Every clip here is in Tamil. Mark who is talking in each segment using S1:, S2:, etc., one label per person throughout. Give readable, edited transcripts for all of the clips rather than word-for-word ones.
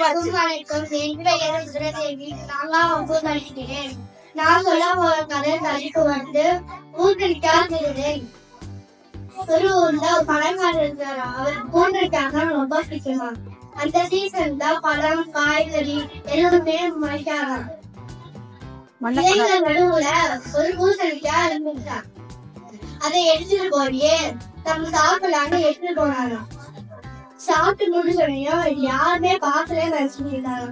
S1: வணக்கம். என் பெயர் ருத்ரதேவி. நான் 9 படிக்கிறேன். நான் சொல்ல போற கதை தலைப்பு பூசணிக்காய் திருடு. ஒரு ஊர்ல ஒரு பழங்காரர் இருந்தாரு. அவர் பூசணிக்காய் ரொம்ப பிடிக்குமா. அந்த சீசன்ல பழம் காய்கறி எல்லாமே மழைக்காரம். நடுவுல ஒரு பூசணிக்காய் இருந்துச்சா. அதை எடுத்துட்டு போய் நம்ம சாப்பிடலான்னு எடுத்துட்டு போனாராம். சாப்பிட்டு முடிச்சோடையும் யாருமே பார்க்கவே நினைச்சுட்டாங்க.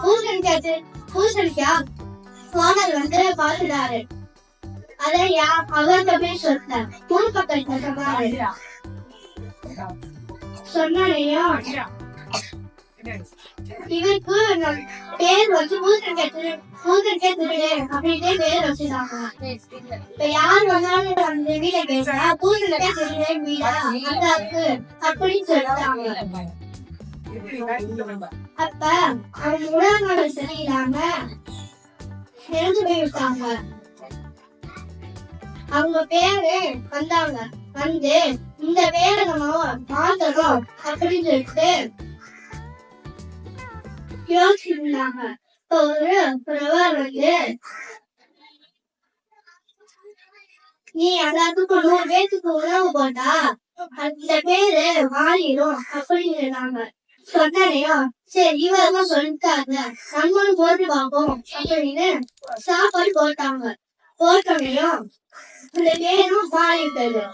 S1: பூசணிக்காய் ஓனர் பார்த்துட்டாரு. அத அவர்கிட்ட போய் சொன்னார். பூர்பக்கல் சொன்னையும் இவருக்கு பேர் பூசணிக்காய் திருடு அப்படின்ட்டு பேர் வச்சுட்டாங்க. இப்ப யார் வந்தாலும் அந்த வீட பேசுறா பூசணிக்காய் திருடு வீடா அந்தாக்கு அப்படின்னு சொல்லிட்டாங்க. அப்ப அவங்க உலகங்களை சரியில்லாம இறந்து போயிருக்காங்க. அவங்க பேரு வந்தாங்க. வந்து இந்த பேரை நம்ம மாத்தணும் அப்படின்னு சொல்லிட்டு யோசிச்சிருந்தாங்க. ஒரு பிரவர் நீ எல்லாத்துக்கும் 100 பேத்துக்கு உணவு போட்டா அந்த பேரு மாறிடும் அப்படின்னு சொன்னாங்க. சொன்னையும் சரி இவரெல்லாம் சொல்லிட்டாங்க நம்மளும் போட்டு பார்ப்போம் அப்படின்னு சாப்பாடு போட்டாங்க. போட்டோடையும் அந்த பேரும் மாறிட்டது.